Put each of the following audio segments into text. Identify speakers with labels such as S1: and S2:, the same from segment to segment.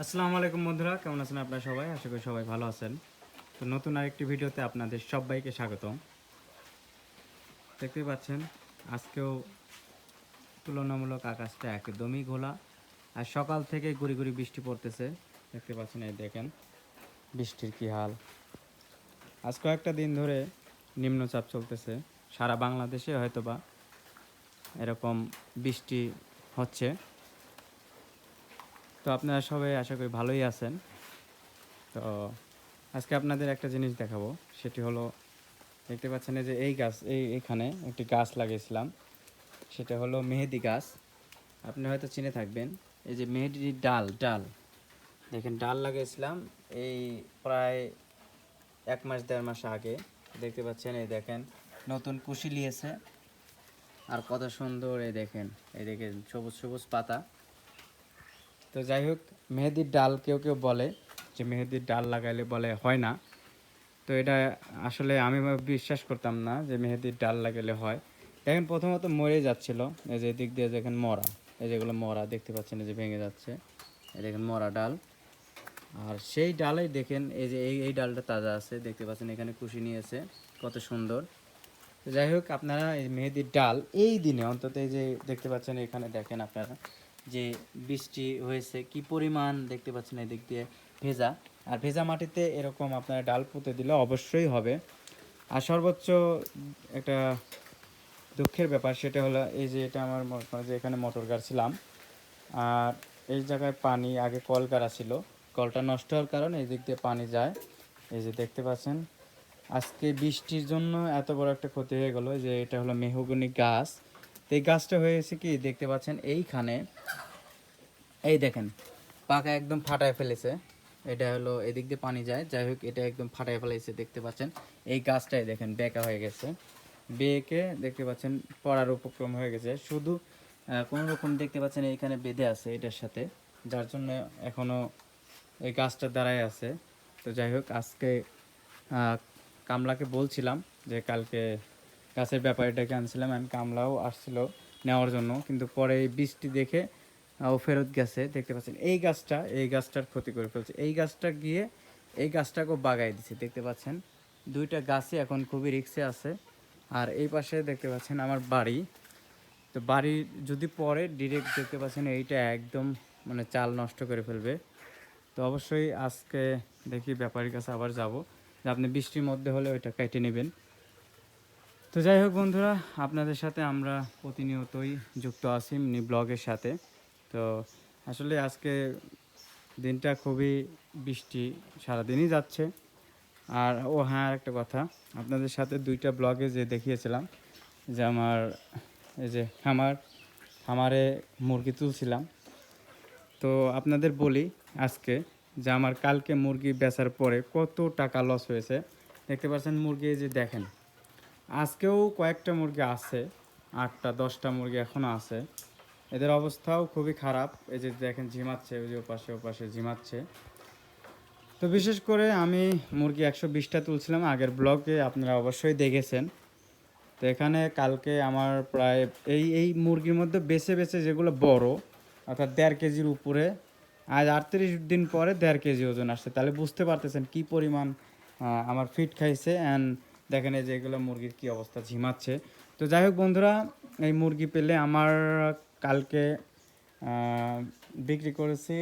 S1: আসসালামু আলাইকুম বন্ধুরা, কেমন আছেন আপনারা সবাই? আশা করি সবাই ভালো আছেন। তো নতুন আরেকটি ভিডিওতে আপনাদের সবাইকে স্বাগতম। দেখতেই পাচ্ছেন আজকেও তুলনামূলক আকাশটা একদমই ঘোলা, আর সকাল থেকে গুড়ি গুড়ি বৃষ্টি পড়তেছে। দেখতে পাচ্ছেন, এই দেখেন বৃষ্টির কি হাল। আজ কয়েকটা দিন ধরে নিম্নচাপ চলতেছে, সারা বাংলাদেশে হয়তোবা এরকম বৃষ্টি হচ্ছে। তো আপনারা সবাই আশা করি ভালোই আছেন। তো আজকে আপনাদের একটা জিনিস দেখাবো, সেটি হলো, দেখতে পাচ্ছেন এই যে এই গাছ, এইখানে একটি গাছ লাগিয়েছিলাম, সেটা হলো মেহেদি গাছ। আপনি হয়তো চিনে থাকবেন, এই যে মেহেদির ডাল ডাল দেখেন, ডাল লাগিয়েছিলাম এই প্রায় 1 মাস 1.5 মাস আগে। দেখতে পাচ্ছেন, এই দেখেন নতুন কুশি লিয়েছে, আর কত সুন্দর, এই দেখেন সবুজ সবুজ পাতা। তো যাই হোক, মেহেদির ডাল কেউ কেউ বলে যে মেহেদির ডাল লাগাইলে বলে হয় না। তো এটা আসলে আমি বিশ্বাস করতাম না যে মেহেদির ডাল লাগালে হয়। দেখেন প্রথমত মরে যাচ্ছিল, এই যে দিক দিয়ে দেখেন মরা, এই যেগুলো মরা দেখতে পাচ্ছেন, এই যে ভেঙে যাচ্ছে, এই দেখেন মরা ডাল। আর সেই ডালেই দেখেন এই যে এই ডালটা তাজা আছে, দেখতে পাচ্ছেন এখানে কুশি নিয়েছে, কত সুন্দর। তো যাই হোক, আপনারা এই মেহেদির ডাল এই দিনে অন্তত, এই যে দেখতে পাচ্ছেন এখানে দেখেন আপনারা যে বৃষ্টি হয়েছে কি পরিমাণ, দেখতে পাচ্ছেন এই দিক দিয়ে ভেজা। আর ভেজা মাটিতে এরকম আপনারা ডাল পুঁতে দিলে অবশ্যই হবে। আর সর্বোচ্চ একটা দুঃখের ব্যাপার, সেটা হলো এই যে এটা আমার যে এখানে মোটর গাড়ছিলাম, আর এই জায়গায় পানি আগে কল গাড়া ছিল, কলটা নষ্ট হওয়ার কারণে এই দিক দিয়ে পানি যায়। এই যে দেখতে পাচ্ছেন, আজকে বৃষ্টির জন্য এত বড় একটা ক্ষতি হয়ে গেল। যে এটা হলো মেহগনি গাছ। তো এই গাছটা হয়েছে কি, দেখতে পাচ্ছেন এইখানে, এই দেখেন পাকা একদম ফাটায় ফেলেছে। এটা হলো এদিক দিয়ে পানি যায়, যাই হোক এটা একদম ফাটায় ফেলেছে। দেখতে পাচ্ছেন এই গাছটাই দেখেন বেঁকা হয়ে গেছে, বেঁকে দেখতে পাচ্ছেন পড়ার উপক্রম হয়ে গেছে। শুধু কোনো রকম দেখতে পাচ্ছেন এইখানে বেঁধে আছে এটার সাথে, যার জন্য এখনো এই গাছটা দাঁড়ায় আছে। তো যাই হোক, আজকে কামলাকে বলছিলাম যে কালকে গাছের ব্যাপারটাকে আনছিলাম, অ্যান্ড কামলাও আসছিল নেওয়ার জন্য, কিন্তু পরে এই বৃষ্টি দেখে ও ফেরত গেছে। দেখতে পাচ্ছেন এই গাছটার ক্ষতি করে ফেলছে, এই গাছটা গিয়ে এই গাছটাকেও বাগাই দিছে। দেখতে পাচ্ছেন দুইটা গাছই এখন খুবই রিস্কে আছে। আর এই পাশে দেখতে পাচ্ছেন আমার বাড়ি। তো বাড়ি যদি পরে ডিরেক্ট দেখতে পাচ্ছেন এইটা একদম মানে চাল নষ্ট করে ফেলবে। তো অবশ্যই আজকে দেখি ব্যাপারীর কাছে আবার যাব, যে আপনি বৃষ্টির মধ্যে হলে ওইটা কেটে নেবেন। তো যাই হোক বন্ধুরা, আপনাদের সাথে আমরা প্রতিনিয়তই যুক্ত আছি মিনি ব্লগের সাথে। তো আসলে আজকে দিনটা খুবই বৃষ্টি সারাদিনই যাচ্ছে। আর হ্যাঁ, আর একটা কথা, আপনাদের সাথে দুইটা ব্লগে যে দেখিয়েছিলাম যে আমার এই যে খামারে মুরগি তুলছিলাম। তো আপনাদের বলি আজকে যে আমার কালকে মুরগি বেচার পরে কত টাকা লস হয়েছে। দেখতে পাচ্ছেন মুরগি, এই যে দেখেন আজকেও কয়েকটা মুরগি আছে, 8টা 10টা মুরগি এখনও আছে। এদের অবস্থাও খুবই খারাপ, এই যে দেখেন ঝিমাচ্ছে, ওই যে ওপাশে ঝিমাচ্ছে। তো বিশেষ করে আমি মুরগি 120টা তুলছিলাম, আগের ব্লগে আপনারা অবশ্যই দেখেছেন। তো এখানে কালকে আমার প্রায় এই মুরগির মধ্যে বেছে বেছে যেগুলো বড়, অর্থাৎ 1.5 কেজির উপরে, আজ 38 দিন পরে 1.5 কেজি ওজন আসছে। তাহলে বুঝতে পারতেছেন কি পরিমাণ আমার ফিট খাইছে। অ্যান্ড দেখেন এই যে এগুলো মুরগির কী অবস্থা, ঝিমাচ্ছে। তো যাই হোক বন্ধুরা, এই মুরগি পেলে আমার কালকে বিক্রি করেছি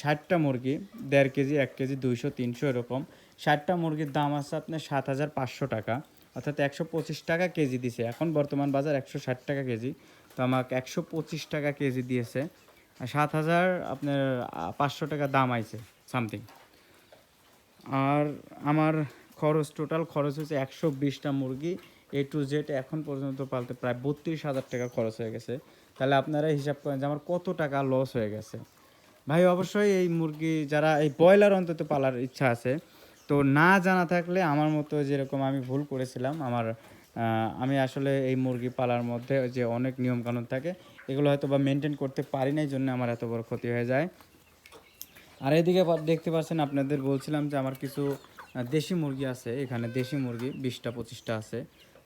S1: 60টা মুরগি, 1.5 কেজি 1 কেজি 200 300 এরকম। 60টা মুরগির দাম আছে আপনার 7,500 টাকা, অর্থাৎ 125 টাকা কেজি দিছে। এখন বর্তমান বাজার 160 টাকা কেজি। তো আমাকে 125 টাকা কেজি দিয়েছে, আর 7,500 টাকা দাম আইছে সামথিং। আর আমার টোটাল খরচ হয়েছে 120টা মুরগি A to Z এখন পর্যন্ত পালতে প্রায় 32,000 টাকা খরচ হয়ে গেছে। তাহলে আপনারা হিসাব করেন যে আমার কত টাকা লস হয়ে গেছে। ভাই অবশ্যই এই মুরগি যারা এই ব্রয়লার অন্তত পালার ইচ্ছা আছে, তো না জানা থাকলে আমার মতো যেরকম আমি ভুল করেছিলাম, আমি আসলে এই মুরগি পালার মধ্যে যে অনেক নিয়মকানুন থাকে, এগুলো হয়তো বা মেনটেন করতে পারি না, এই জন্য আমার এত বড় ক্ষতি হয়ে যায়। আর এদিকে দেখতে পাচ্ছেন, আপনাদের বলছিলাম যে আমার কিছু দেশি মুরগি আছে এখানে, দেশি মুরগি 20টা 25টা আছে।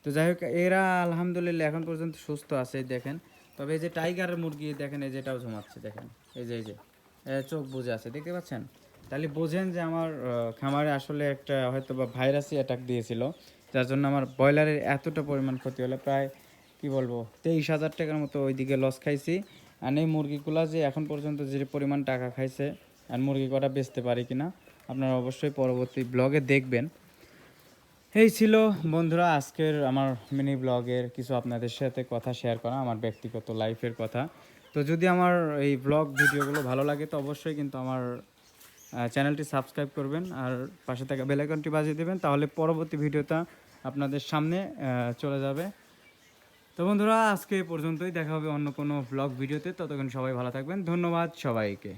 S1: তো যাই হোক, এরা আলহামদুলিল্লাহ এখন পর্যন্ত সুস্থ আছে দেখেন। তবে এই যে টাইগারের মুরগি দেখেন, এই যেটাও ঝুমাচ্ছে দেখেন, এই যে চোখ বুজে আছে, দেখতে পাচ্ছেন? তাহলে বোঝেন যে আমার খামারে আসলে একটা হয়তো বা ভাইরাসই অ্যাটাক দিয়েছিল, যার জন্য আমার ব্রয়লারের এতটা পরিমাণ ক্ষতি হলো। প্রায় কি বলবো 23,000 টাকার মতো ওইদিকে লস খাইছি। আর এই মুরগিগুলা যে এখন পর্যন্ত যে পরিমাণ টাকা খাইছে, আর মুরগি কটা বেচতে পারি কিনা আপনারা অবশ্যই পরবর্তী ব্লগে দেখবেন। এই ছিল বন্ধুরা আজকের আমার মিনি ব্লগের কিছু আপনাদের সাথে কথা শেয়ার করা, আমার ব্যক্তিগত লাইফের কথা। তো যদি আমার এই ব্লগ ভিডিওগুলো ভালো লাগে তো অবশ্যই কিন্তু আমার চ্যানেলটি সাবস্ক্রাইব করবেন আর পাশে থাকা বেল আইকনটি বাজিয়ে দেবেন, তাহলে পরবর্তী ভিডিওটা আপনাদের সামনে চলে যাবে। তো বন্ধুরা আজকে এই পর্যন্তই, দেখা হবে অন্য কোনো ব্লগ ভিডিওতে। ততক্ষণ সবাই ভালো থাকবেন, ধন্যবাদ সবাইকে।